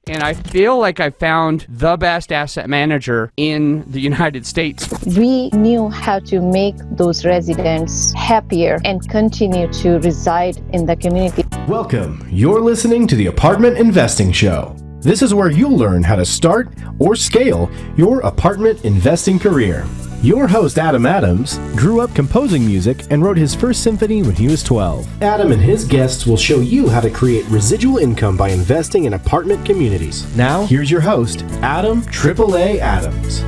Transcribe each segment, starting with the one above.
And I feel like I found the best asset manager in the United States. We knew how to make those residents happier and continue to reside in the community. Welcome. You're listening to the Apartment Investing Show. This is where you'll learn how to start or scale your apartment investing career. Your host, Adam Adams, grew up composing music and wrote his first symphony when he was 12. Adam and his guests will show you how to create residual income by investing in apartment communities. Now, here's your host, Adam AAA Adams.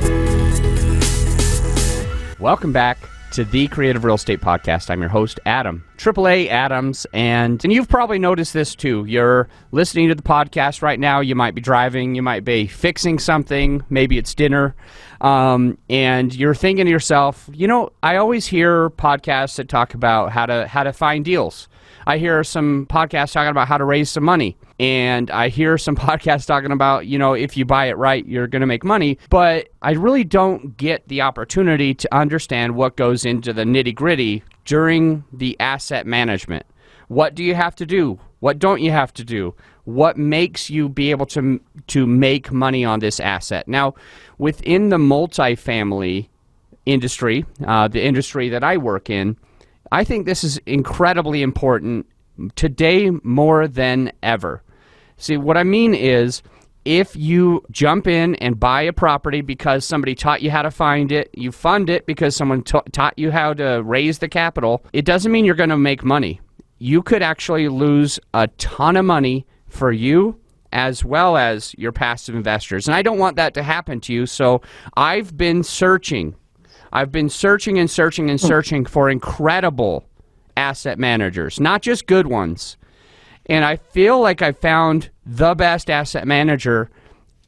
Welcome back to the Creative Real Estate Podcast. I'm your host, Adam AAA Adams, and you've probably noticed this too. You're listening to the podcast right now. You might be driving. You might be fixing something. Maybe it's dinner. And you're thinking to yourself, you know, I always hear podcasts that talk about how to find deals. I hear some podcasts talking about how to raise some money. And I hear some podcasts talking about, you know, if you buy it right, you're going to make money. But I really don't get the opportunity to understand what goes into the nitty-gritty during the asset management. What do you have to do? What don't you have to do? What makes you be able to make money on this asset? Now, within the multifamily industry, the industry that I work in, I think this is incredibly important today more than ever. See, what I mean is, if you jump in and buy a property because somebody taught you how to find it, you fund it because someone taught you how to raise the capital, it doesn't mean you're going to make money. You could actually lose a ton of money for you as well as your passive investors. And I don't want that to happen to you, so I've been searching. I've been searching and searching and searching for incredible asset managers, not just good ones. And I feel like I found the best asset manager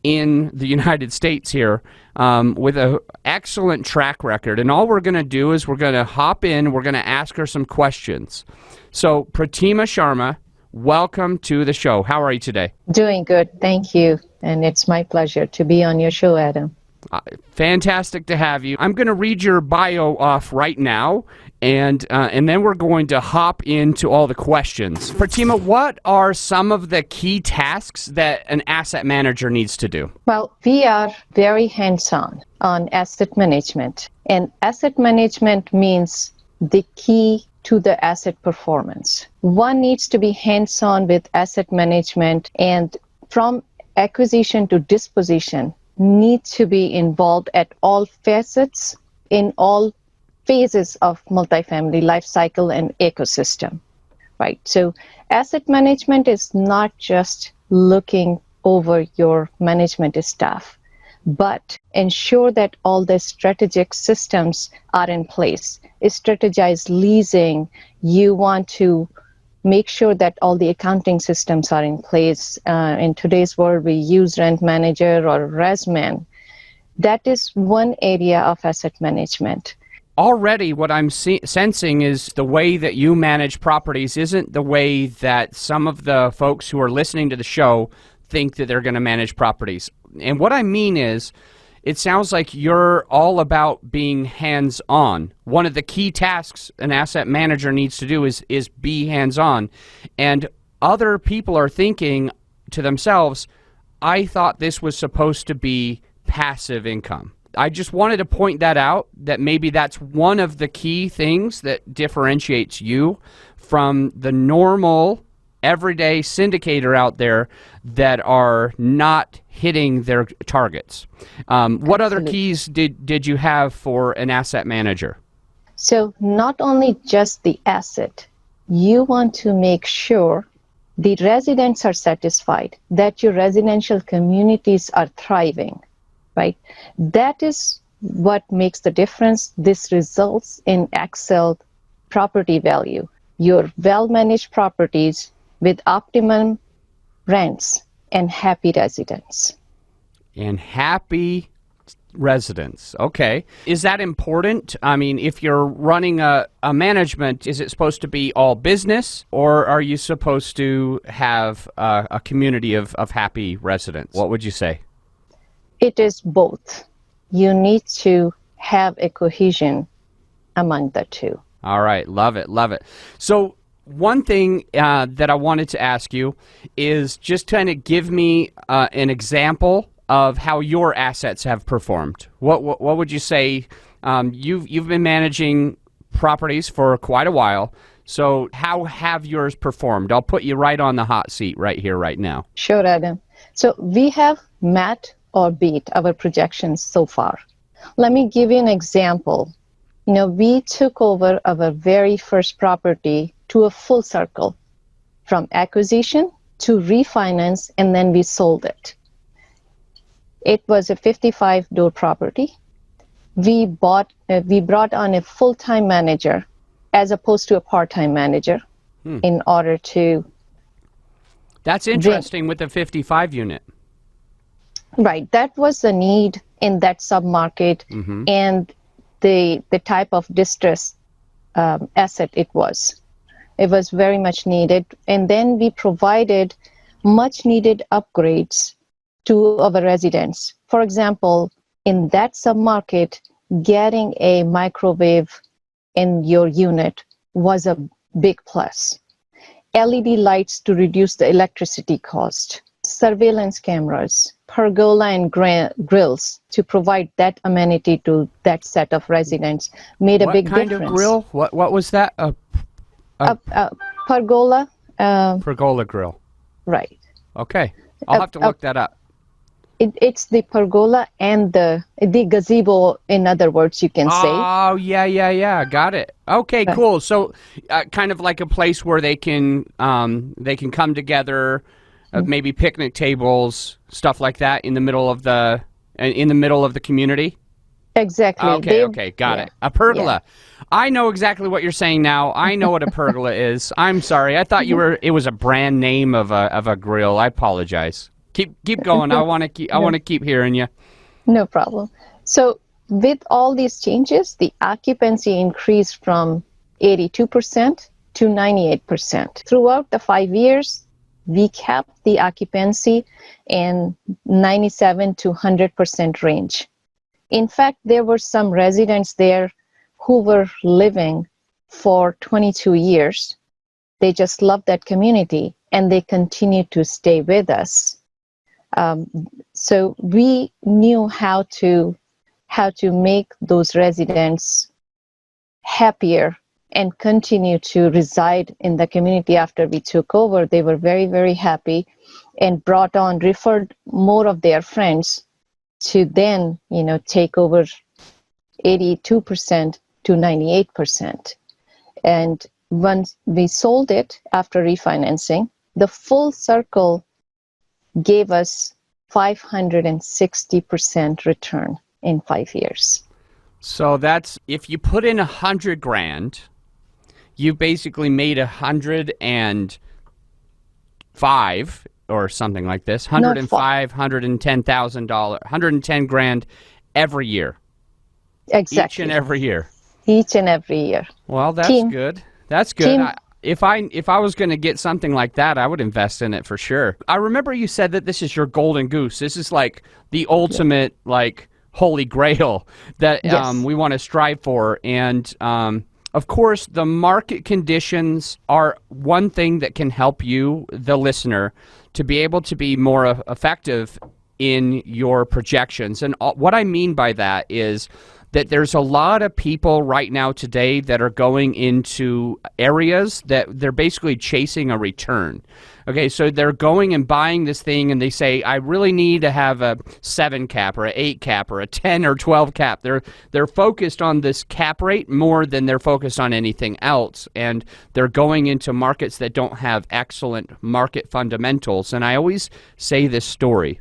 in the United States here with an excellent track record. And all we're going to do is we're going to hop in, we're going to ask her some questions. So Pratima Sharma, welcome to the show. How are you today? Doing good, thank you. And it's my pleasure to be on your show, Adam. Fantastic to have you. I'm going to read your bio off right now, and then we're going to hop into all the questions. Pratima, what are some of the key tasks that an asset manager needs to do? Well, we are very hands-on on asset management. And asset management means the key to the asset performance. One needs to be hands-on with asset management, and from acquisition to disposition, need to be involved at all facets in all phases of multifamily life cycle and ecosystem, right? So asset management is not just looking over your management staff, but ensure that all the strategic systems are in place. Strategize leasing. You want to make sure that all the accounting systems are in place. In today's world, we use Rent Manager or ResMan. That is one area of asset management. Already what I'm sensing is the way that you manage properties isn't the way that some of the folks who are listening to the show think that they're going to manage properties. And what I mean is, it sounds like you're all about being hands-on. One of the key tasks an asset manager needs to do is be hands-on. And other people are thinking to themselves, I thought this was supposed to be passive income. I just wanted to point that out, that maybe that's one of the key things that differentiates you from the normal everyday syndicator out there that are not hitting their targets. What other keys did you have for an asset manager? So not only just the asset, you want to make sure the residents are satisfied, that your residential communities are thriving, right? That is what makes the difference. This results in excellent property value. Your well-managed properties with optimum rents and happy residents. And happy residents. Okay. Is that important? I mean, if you're running a management, is it supposed to be all business, or are you supposed to have a community of happy residents? What would you say? It is both. You need to have a cohesion among the two. All right. Love it. Love it. So one thing that I wanted to ask you is just kind of give me an example of how your assets have performed. What would you say? You've been managing properties for quite a while, so how have yours performed? I'll put you right on the hot seat right here, right now. Sure, Adam. So we have met or beat our projections so far. Let me give you an example. We took over our very first property to a full circle, from acquisition to refinance, and then we sold it. It was a 55-door property. We brought on a full-time manager as opposed to a part-time manager in order to... That's interesting with the 55 unit. Right. That was the need in that sub-market and the type of distress asset it was. It was very much needed. And then we provided much needed upgrades to our residents. For example, in that sub-market, getting a microwave in your unit was a big plus. LED lights to reduce the electricity cost, surveillance cameras, pergola and grills to provide that amenity to that set of residents made a big difference. What kind of grill? What was that? Pergola. Pergola grill. Right. Okay. I'll have to look that up. It's the pergola and the gazebo, in other words, you can say. Oh, yeah. Got it. Okay, cool. So kind of like a place where they can come together, maybe picnic tables, stuff like that in the middle of the community? Exactly. Okay, got it. A pergola. Yeah. I know exactly what you're saying now. I know what a pergola is. I'm sorry. I thought it was a brand name of a grill. I apologize. Keep going. I want to keep hearing you. No problem. So with all these changes, the occupancy increased from 82% to 98%. Throughout the 5 years, we kept the occupancy in 97 to 100% range. In fact, there were some residents there who were living for 22 years. They just loved that community and they continued to stay with us. So we knew how to make those residents happier and continue to reside in the community after we took over. They were very, very happy and referred more of their friends to then, take over 82% to 98%. And once we sold it after refinancing, the full circle gave us 560% return in 5 years. So that's, if you put in $100,000, you basically made $105 or something like this. $110,000, $110,000 every year. Exactly. Each and every year. Each and every year. Well, that's good. That's good. If I was going to get something like that, I would invest in it for sure. I remember you said that this is your golden goose. This is like the ultimate, like, holy grail that we want to strive for. And of course, the market conditions are one thing that can help you, the listener, to be able to be more effective in your projections. And what I mean by that is that there's a lot of people right now today that are going into areas that they're basically chasing a return. Okay, so they're going and buying this thing and they say, I really need to have a 7 cap or an 8 cap or a 10 or 12 cap. They're focused on this cap rate more than they're focused on anything else. And they're going into markets that don't have excellent market fundamentals. And I always say this story.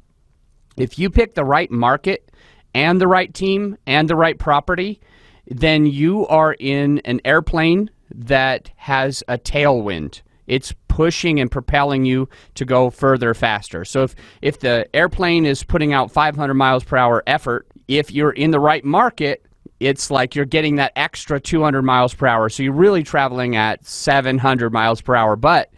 If you pick the right market and the right team and the right property, then you are in an airplane that has a tailwind. It's pushing and propelling you to go further faster. So if the airplane is putting out 500 miles per hour effort, if you're in the right market, it's like you're getting that extra 200 miles per hour. So you're really traveling at 700 miles per hour. But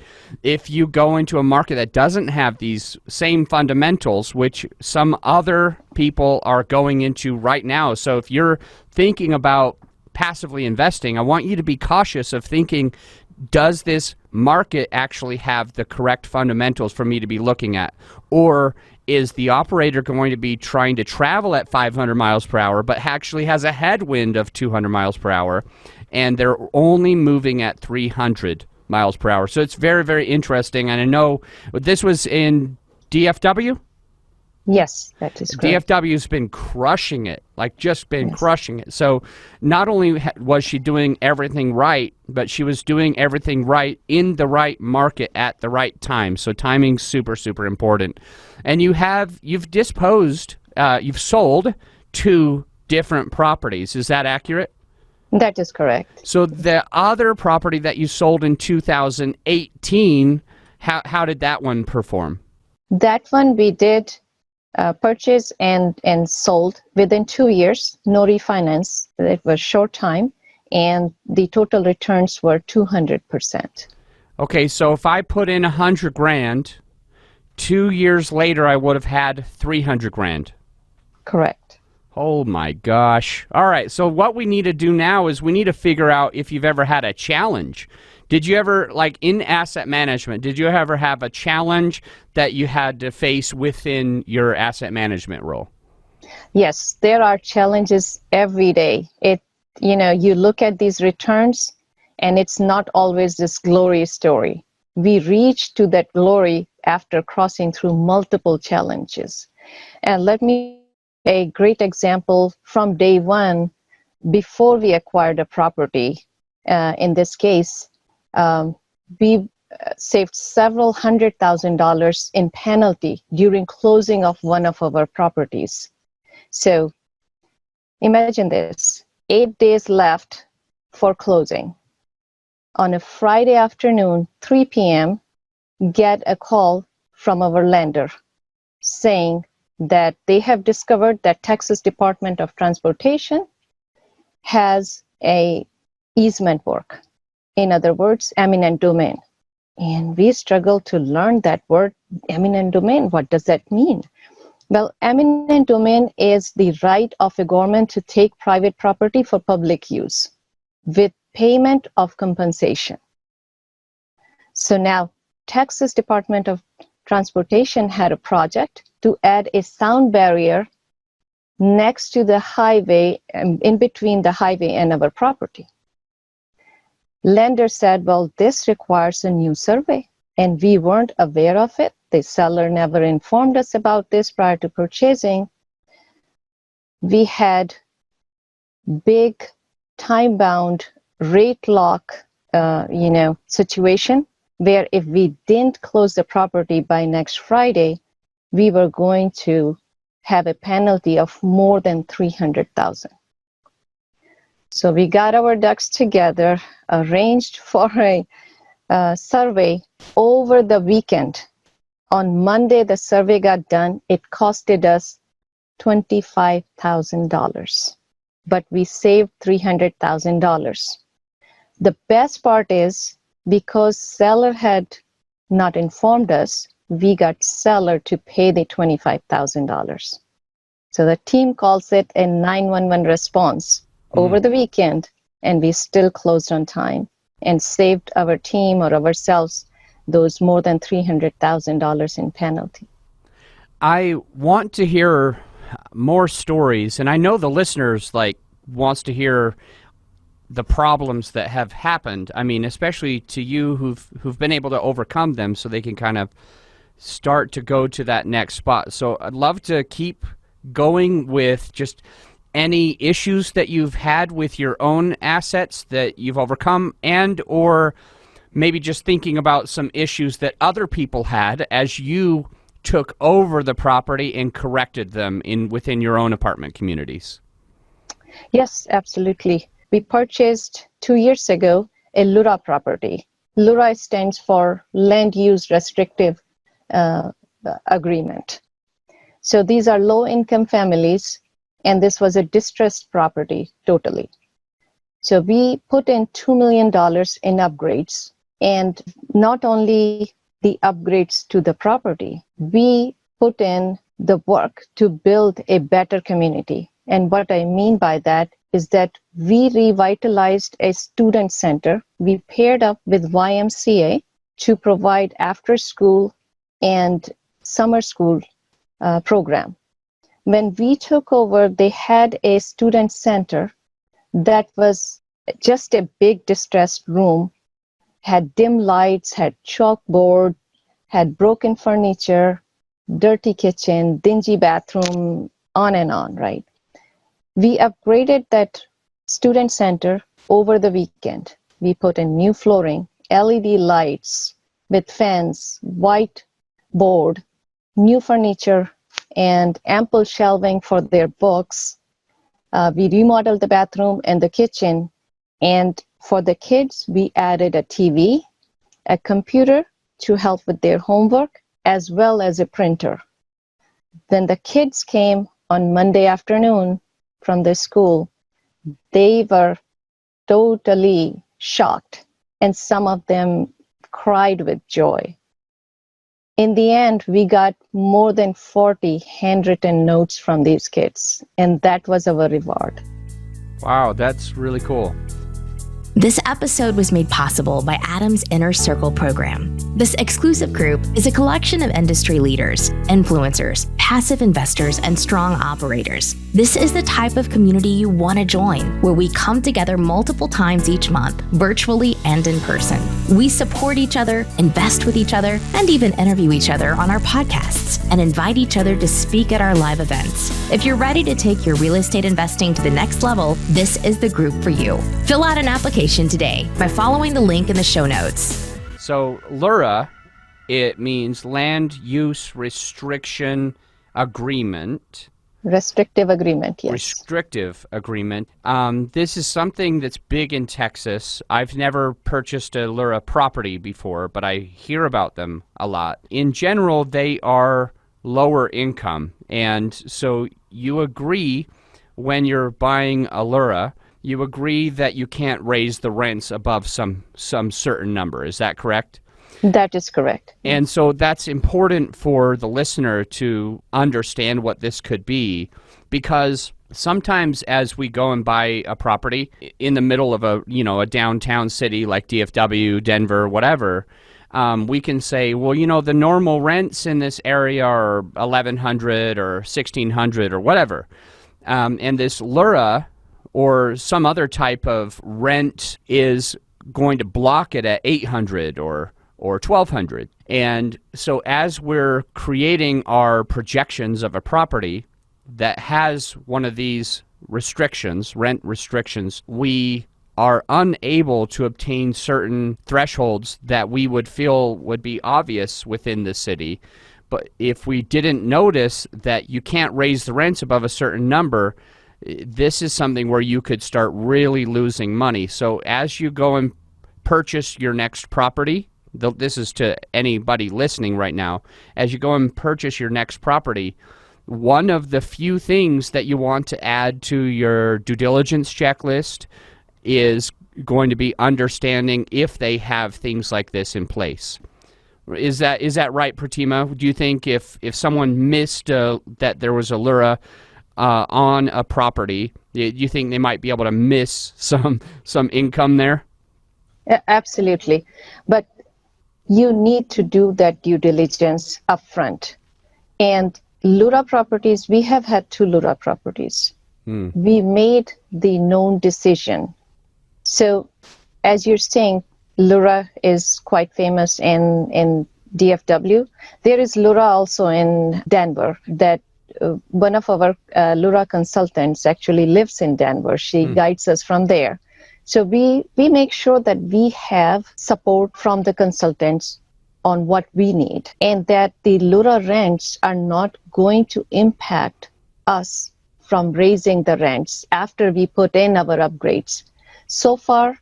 if you go into a market that doesn't have these same fundamentals, which some other people are going into right now. So if you're thinking about passively investing, I want you to be cautious of thinking, does this market actually have the correct fundamentals for me to be looking at? Or is the operator going to be trying to travel at 500 miles per hour, but actually has a headwind of 200 miles per hour, and they're only moving at 300 miles per hour? So it's very, very interesting. And I know this was in DFW? Yes, that is correct. DFW's been crushing it, like just been crushing it. So not only was she doing everything right, but she was doing everything right in the right market at the right time. So timing's super, super important. And you've sold 2 different properties. Is that accurate? That is correct. So the other property that you sold in 2018, how did that one perform? That one we did purchase and sold within 2 years, no refinance. It was short time, and the total returns were 200%. Okay, so if I put in $100,000, 2 years later I would have had $300,000. Correct. Oh my gosh. All right, so what we need to do now is we need to figure out if you've ever had a challenge. Did you ever, like in asset management, did you ever have a challenge that you had to face within your asset management role? Yes, there are challenges every day. You look at these returns, and it's not always this glory story. We reach to that glory after crossing through multiple challenges. And let me a great example from day one, before we acquired a property. In this case, we saved several $100,000 in penalty during closing of one of our properties. So imagine this, 8 days left for closing. On a Friday afternoon, 3 p.m., get a call from our lender saying that they have discovered that Texas Department of Transportation has a easement work. In other words, eminent domain. And we struggle to learn that word, eminent domain. What does that mean? Well, eminent domain is the right of a government to take private property for public use with payment of compensation. So now, Texas Department of Transportation had a project to add a sound barrier next to the highway, in between the highway and our property. Lender said, well, this requires a new survey, and we weren't aware of it. The seller never informed us about this prior to purchasing. We had big time-bound rate lock, situation where if we didn't close the property by next Friday, we were going to have a penalty of more than $300,000. So we got our ducks together, arranged for a survey over the weekend. On Monday, the survey got done. It costed us $25,000, but we saved $300,000. The best part is, because seller had not informed us, we got seller to pay the $25,000. So the team calls it a 911 response over the weekend, and we still closed on time and saved our team or ourselves those more than $300,000 in penalty. I want to hear more stories, and I know the listeners wants to hear the problems that have happened. I mean, especially to you who've been able to overcome them, so they can kind of start to go to that next spot. So I'd love to keep going with just any issues that you've had with your own assets that you've overcome, and or maybe just thinking about some issues that other people had as you took over the property and corrected them within your own apartment communities. Yes, absolutely. We purchased 2 years ago a LURA property. LURA stands for Land Use Restrictive Agreement. So these are low-income families, and this was a distressed property totally. So we put in $2 million in upgrades, and not only the upgrades to the property, we put in the work to build a better community. And what I mean by that is that we revitalized a student center. We paired up with YMCA to provide after school and summer school program. When we took over, they had a student center that was just a big distressed room, had dim lights, had chalkboard, had broken furniture, dirty kitchen, dingy bathroom, on and on, right? We upgraded that student center over the weekend. We put in new flooring, LED lights with fans, white board, new furniture, and ample shelving for their books. We remodeled the bathroom and the kitchen. And for the kids, we added a TV, a computer to help with their homework, as well as a printer. When the kids came on Monday afternoon from the school, they were totally shocked, and some of them cried with joy. In the end, we got more than 40 handwritten notes from these kids, and that was our reward. Wow, that's really cool. This episode was made possible by Adam's Inner Circle program. This exclusive group is a collection of industry leaders, influencers, passive investors, and strong operators. This is the type of community you want to join, where we come together multiple times each month, virtually and in person. We support each other, invest with each other, and even interview each other on our podcasts, and invite each other to speak at our live events. If you're ready to take your real estate investing to the next level, this is the group for you. Fill out an application today by following the link in the show notes. So LURA, it means Land Use Restriction Agreement. Restrictive agreement, yes. Restrictive agreement. This is something that's big in Texas. I've never purchased a LURA property before, but I hear about them a lot. In general, they are lower income. And so you agree when you're buying a LURA, you agree that you can't raise the rents above some certain number. Is that correct? That is correct. And so that's important for the listener to understand what this could be, because sometimes as we go and buy a property in the middle of a downtown city like DFW, Denver, whatever, we can say, well, the normal rents in this area are $1,100 or $1,600 or whatever. And this LURA or some other type of rent is going to block it at $800 or $1,200. And so as we're creating our projections of a property that has one of these restrictions, rent restrictions, we are unable to obtain certain thresholds that we would feel would be obvious within the city. But if we didn't notice that you can't raise the rents above a certain number, this is something where you could start really losing money. So as you go and purchase your next property, this is to anybody listening right now, as you go and purchase your next property, one of the few things that you want to add to your due diligence checklist is going to be understanding if they have things like this in place. Is that right, Pratima? Do you think if someone missed that there was a LURA on a property, do you think they might be able to miss some income there? Absolutely. But you need to do that due diligence upfront. And LURA properties, we have had 2 LURA properties. We made the known decision. So as you're saying, LURA is quite famous in DFW. There is LURA also in Denver that one of our LURA consultants actually lives in Denver. She guides us from there. So we make sure that we have support from the consultants on what we need, and that the LURA rents are not going to impact us from raising the rents after we put in our upgrades. So far,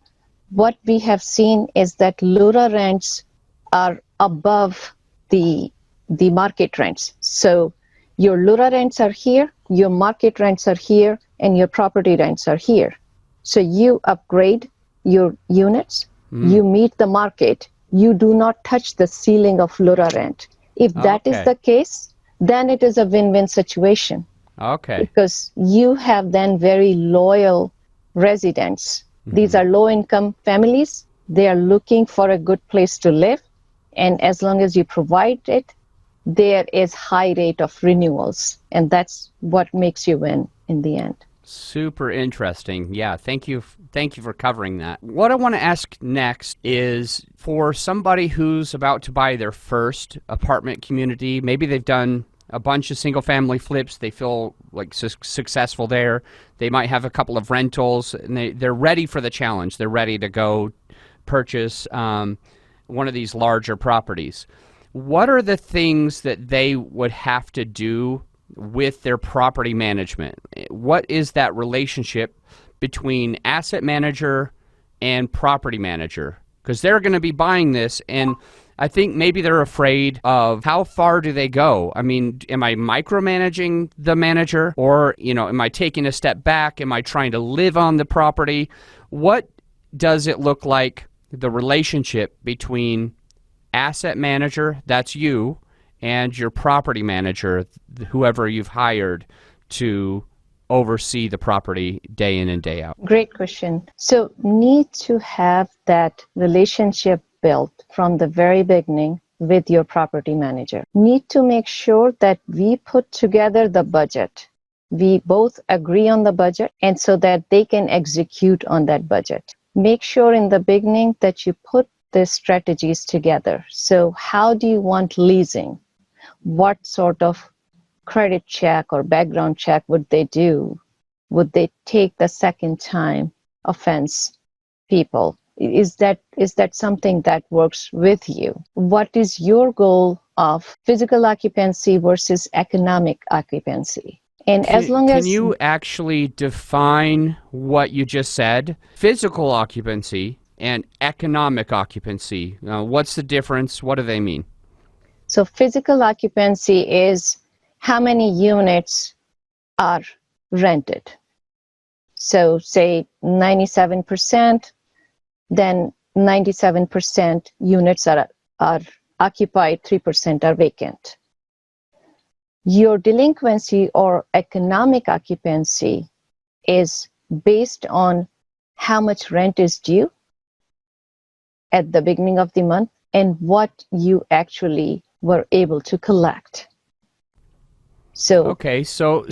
what we have seen is that LURA rents are above the market rents. So your LURA rents are here, your market rents are here, and your property rents are here. So you upgrade your units, you meet the market, you do not touch the ceiling of LURA rent. If that is the case, then it is a win-win situation. Okay. because you have then very loyal residents. These are low-income families. They are looking for a good place to live, and as long as you provide it, there is high rate of renewals, and that's what makes you win in the end. Super interesting. Yeah, thank you for covering that. What I want to ask next is for somebody who's about to buy their first apartment community, maybe they've done a bunch of single family flips, they feel like successful there. They might have a couple of rentals, and they're ready for the challenge. They're ready to go purchase one of these larger properties. What are the things that they would have to do with their property management? What is that relationship between asset manager and property manager? Because they're going to be buying this, and I think maybe they're afraid of how far do they go. I mean, am I micromanaging the manager, or am I taking a step back? Am I trying to live on the property? What does it look like, the relationship between asset manager, that's you, and your property manager, whoever you've hired to oversee the property day in and day out? Great question. So need to have that relationship built from the very beginning with your property manager. Need to make sure that we put together the budget. We both agree on the budget, and so that they can execute on that budget. Make sure in the beginning that you put the strategies together. So how do you want leasing? What sort of credit check or background check would they do? Would they take the second time offense people? Is that something that works with you? What is your goal of physical occupancy versus economic occupancy? And as long as... Can you actually define what you just said? Physical occupancy and economic occupancy. What's the difference? What do they mean? So physical occupancy is how many units are rented. So say 97%, then 97% units are occupied, 3% are vacant. Your delinquency or economic occupancy is based on how much rent is due at the beginning of the month and what you actually were able to collect. So okay, so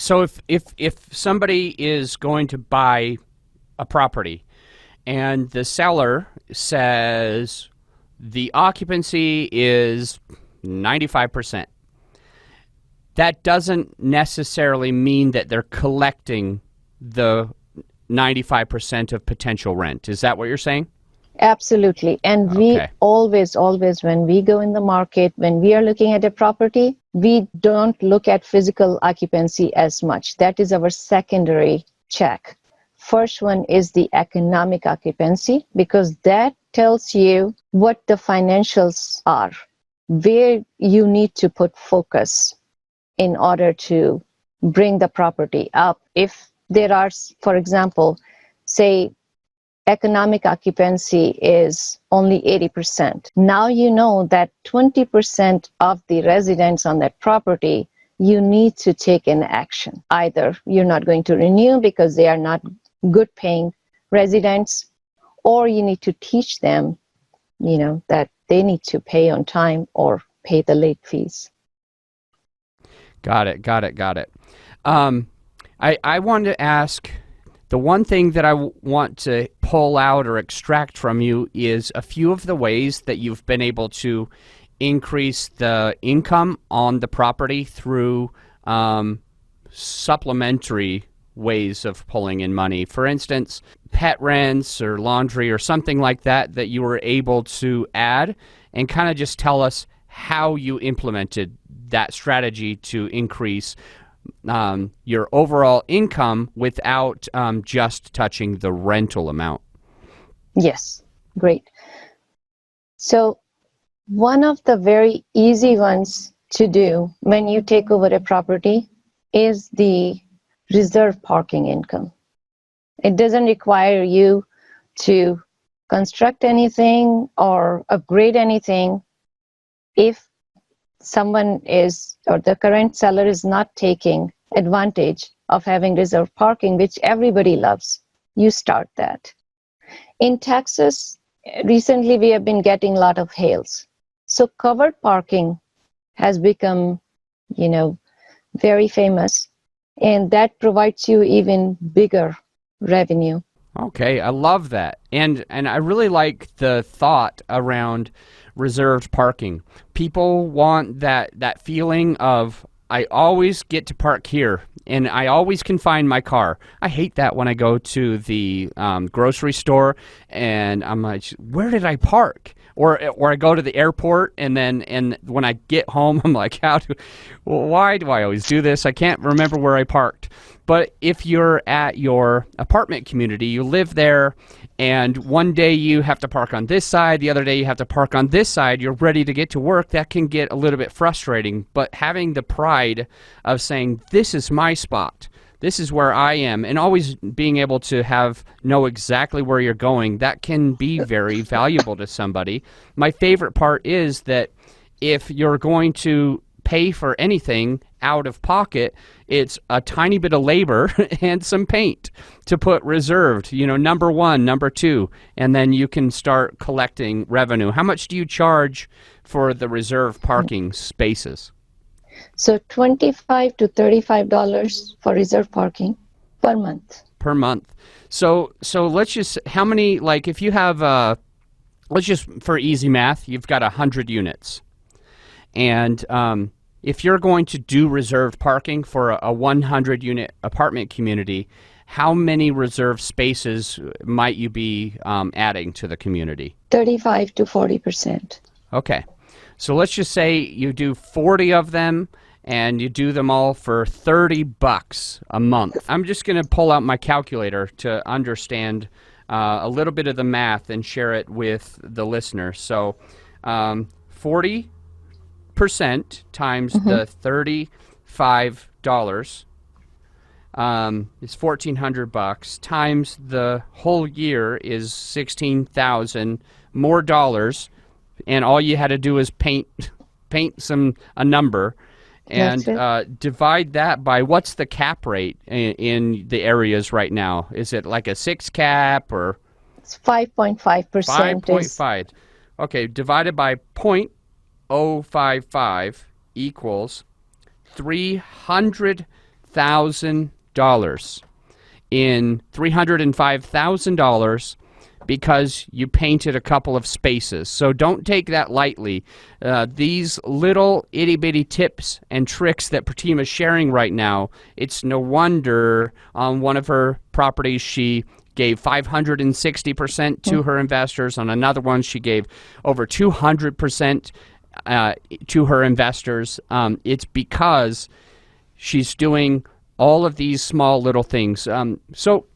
if somebody is going to buy a property and the seller says the occupancy is 95%, that doesn't necessarily mean that they're collecting the 95% of potential rent. Is that what you're saying? absolutely. And we always, when we go in the market, when we are looking at a property, we don't look at physical occupancy as much. That is our secondary check. First one is the economic occupancy, because that tells you what the financials are, where you need to put focus in order to bring the property up. If there are, for example, say economic occupancy is only 80%. Now you know that 20% of the residents on that property, you need to take an action. Either you're not going to renew because they are not good paying residents, or you need to teach them, that they need to pay on time or pay the late fees. Got it. I wanted to ask, the one thing that I want to pull out or extract from you is a few of the ways that you've been able to increase the income on the property through supplementary ways of pulling in money. For instance, pet rents or laundry or something like that you were able to add, and kind of just tell us how you implemented that strategy to increase your overall income without just touching the rental amount. Yes, great. So one of the very easy ones to do when you take over a property is the reserve parking income. It doesn't require you to construct anything or upgrade anything. If someone is, or the current seller is not taking advantage of having reserved parking, which everybody loves, you start that. In Texas, recently we have been getting a lot of hails. So covered parking has become, very famous, and that provides you even bigger revenue. Okay, I love that. And I really like the thought around reserved parking. People want that feeling of, I always get to park here and I always can find my car. I hate that when I go to the grocery store and I'm like, where did I park? Or I go to the airport and when I get home, I'm like, why do I always do this? I can't remember where I parked. But if you're at your apartment community, you live there, and one day you have to park on this side, the other day you have to park on this side, you're ready to get to work, that can get a little bit frustrating. But having the pride of saying, this is my spot, this is where I am, and always being able to know exactly where you're going, that can be very valuable to somebody. My favorite part is that if you're going to pay for anything out of pocket, it's a tiny bit of labor and some paint to put reserved, number 1, number 2, and then you can start collecting revenue. How much do you charge for the reserved parking spaces? So $25 to $35 for reserved parking per month. Per month. So let's just, how many, like if you have, let's just, for easy math, you've got 100 units. And if you're going to do reserved parking for a 100-unit apartment community, how many reserved spaces might you be adding to the community? 35 to 40%. Okay. So let's just say you do 40 of them and you do them all for $30 a month. I'm just going to pull out my calculator to understand a little bit of the math and share it with the listener. So 40% times the $35 is $1,400 times the whole year is $16,000 more dollars, and all you had to do is paint a number and divide that by, what's the cap rate in the areas right now? Is it like a 6 cap or? It's 5.5%. 5.5. Okay, divided by 0.055 equals $300,000 in $305,000 because you painted a couple of spaces. So don't take that lightly. These little itty-bitty tips and tricks that Pratima is sharing right now, it's no wonder on one of her properties she gave 560% to her investors. On another one, she gave over 200% to her investors. It's because she's doing all of these small little things.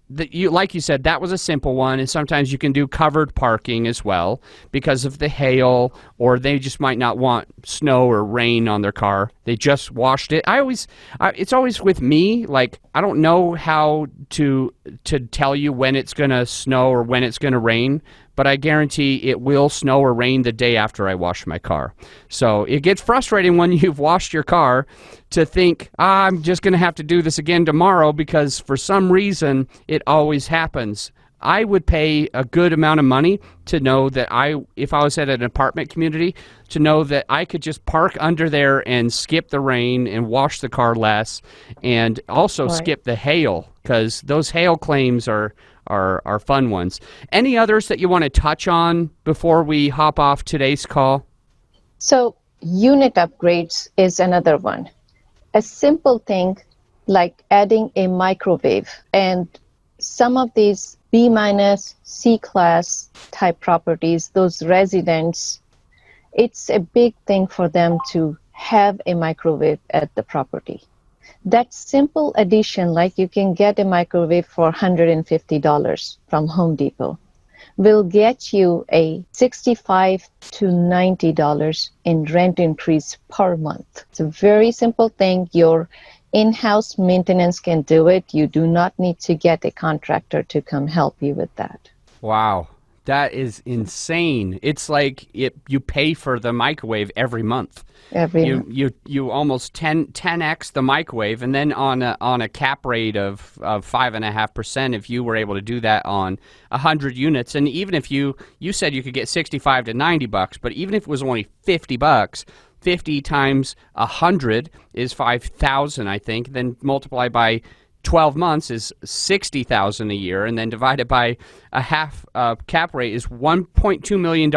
Like you said, that was a simple one, and sometimes you can do covered parking as well because of the hail, or they just might not want snow or rain on their car. They just washed it. It's always with me, like, I don't know how to tell you when it's going to snow or when it's going to rain, but I guarantee it will snow or rain the day after I wash my car. So it gets frustrating when you've washed your car to think, I'm just going to have to do this again tomorrow, because for some reason it always happens. I would pay a good amount of money to know that if I was at an apartment community, to know that I could just park under there and skip the rain and wash the car less, and also skip the hail, because those hail claims are fun ones. Any others that you want to touch on before we hop off today's call? So unit upgrades is another one. A simple thing like adding a microwave, and some of these B-, C-class type properties, those residents, it's a big thing for them to have a microwave at the property. That simple addition, like you can get a microwave for $150 from Home Depot, will get you a $65 to $90 in rent increase per month. It's a very simple thing. Your in-house maintenance can do it. You do not need to get a contractor to come help you with that. Wow. That is insane. It's like you pay for the microwave every month. You almost 10x the microwave, and then on a cap rate of 5.5%, if you were able to do that on 100 units, and even if you said you could get $65 to $90, but even if it was only $50, 50 times 100 is 5,000, I think. Then multiply by 12 months is 60,000 a year, and then divided by a half cap rate is $1.2 million,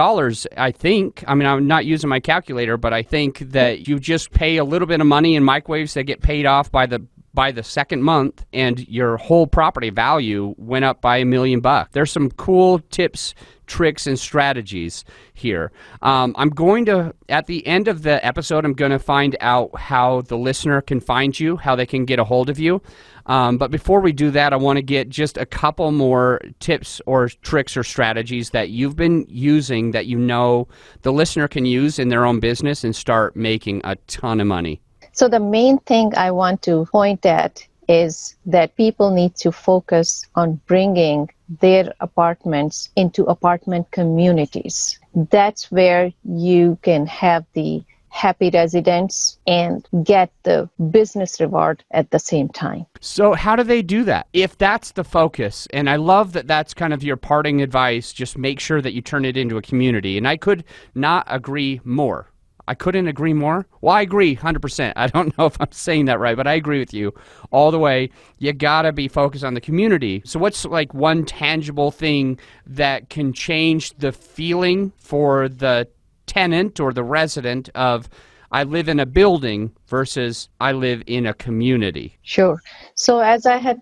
I think. I mean, I'm not using my calculator, but I think that you just pay a little bit of money in microwaves that get paid off by the second month, and your whole property value went up by $1 million. There's some cool tips, tricks, and strategies here. I'm going to, at the end of the episode, I'm going to find out how the listener can find you, how they can get a hold of you. But before we do that, I want to get just a couple more tips or tricks or strategies that you've been using that you know the listener can use in their own business and start making a ton of money. So the main thing I want to point at is that people need to focus on bringing their apartments into apartment communities. That's where you can have the happy residents and get the business reward at the same time. So how do they do that? If that's the focus, and I love that that's kind of your parting advice, just make sure that you turn it into a community. And I could not agree more. I couldn't agree more. Well, I agree 100%. I don't know if I'm saying that right, but I agree with you all the way. You gotta be focused on the community. So what's like one tangible thing that can change the feeling for the tenant or the resident of I live in a building versus I live in a community? Sure. So as I had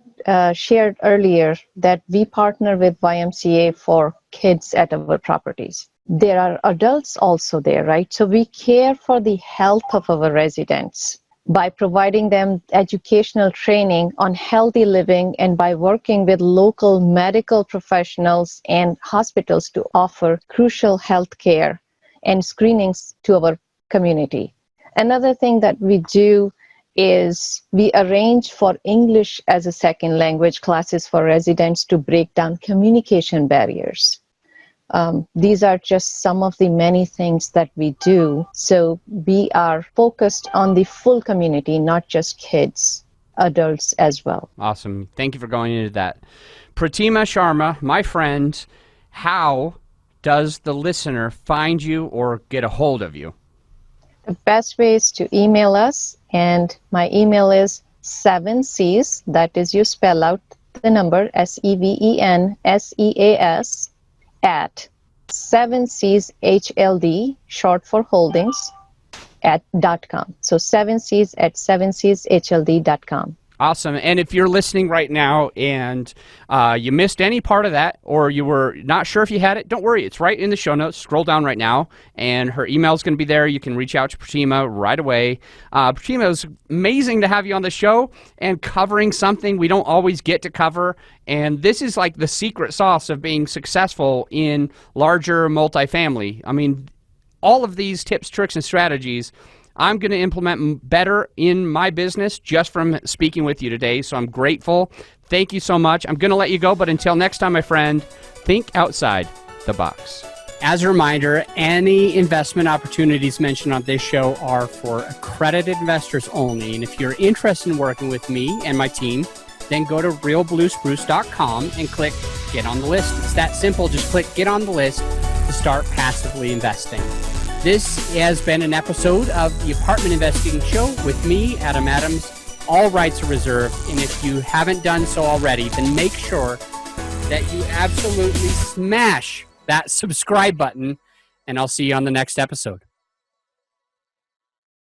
shared earlier, that we partner with YMCA for kids at our properties. There are adults also there, right? So we care for the health of our residents by providing them educational training on healthy living and by working with local medical professionals and hospitals to offer crucial health care and screenings to our community. Another thing that we do is we arrange for English as a second language classes for residents to break down communication barriers. These are just some of the many things that we do. So we are focused on the full community, not just kids, adults as well. Awesome. Thank you for going into that. Pratima Sharma, my friend, how does the listener find you or get a hold of you? The best way is to email us, and my email is 7Cs, that is you spell out the number SEVENSEAS at 7Cs HLD, short for holdings, @.com. So 7Cs at 7CsHLD.com. Awesome. And if you're listening right now and you missed any part of that, or you were not sure if you had it, don't worry. It's right in the show notes. Scroll down right now, and her email is going to be there. You can reach out to Pratima right away. Pratima, it was amazing to have you on the show and covering something we don't always get to cover. And this is like the secret sauce of being successful in larger multifamily. I mean, all of these tips, tricks, and strategies I'm going to implement better in my business just from speaking with you today. So I'm grateful. Thank you so much. I'm going to let you go, but until next time, my friend, think outside the box. As a reminder, any investment opportunities mentioned on this show are for accredited investors only. And if you're interested in working with me and my team, then go to realbluespruce.com and click Get on the List. It's that simple. Just click Get on the List to start passively investing. This has been an episode of the Apartment Investing Show with me, Adam Adams. All rights are reserved, and if you haven't done so already, then make sure that you absolutely smash that subscribe button, and I'll see you on the next episode.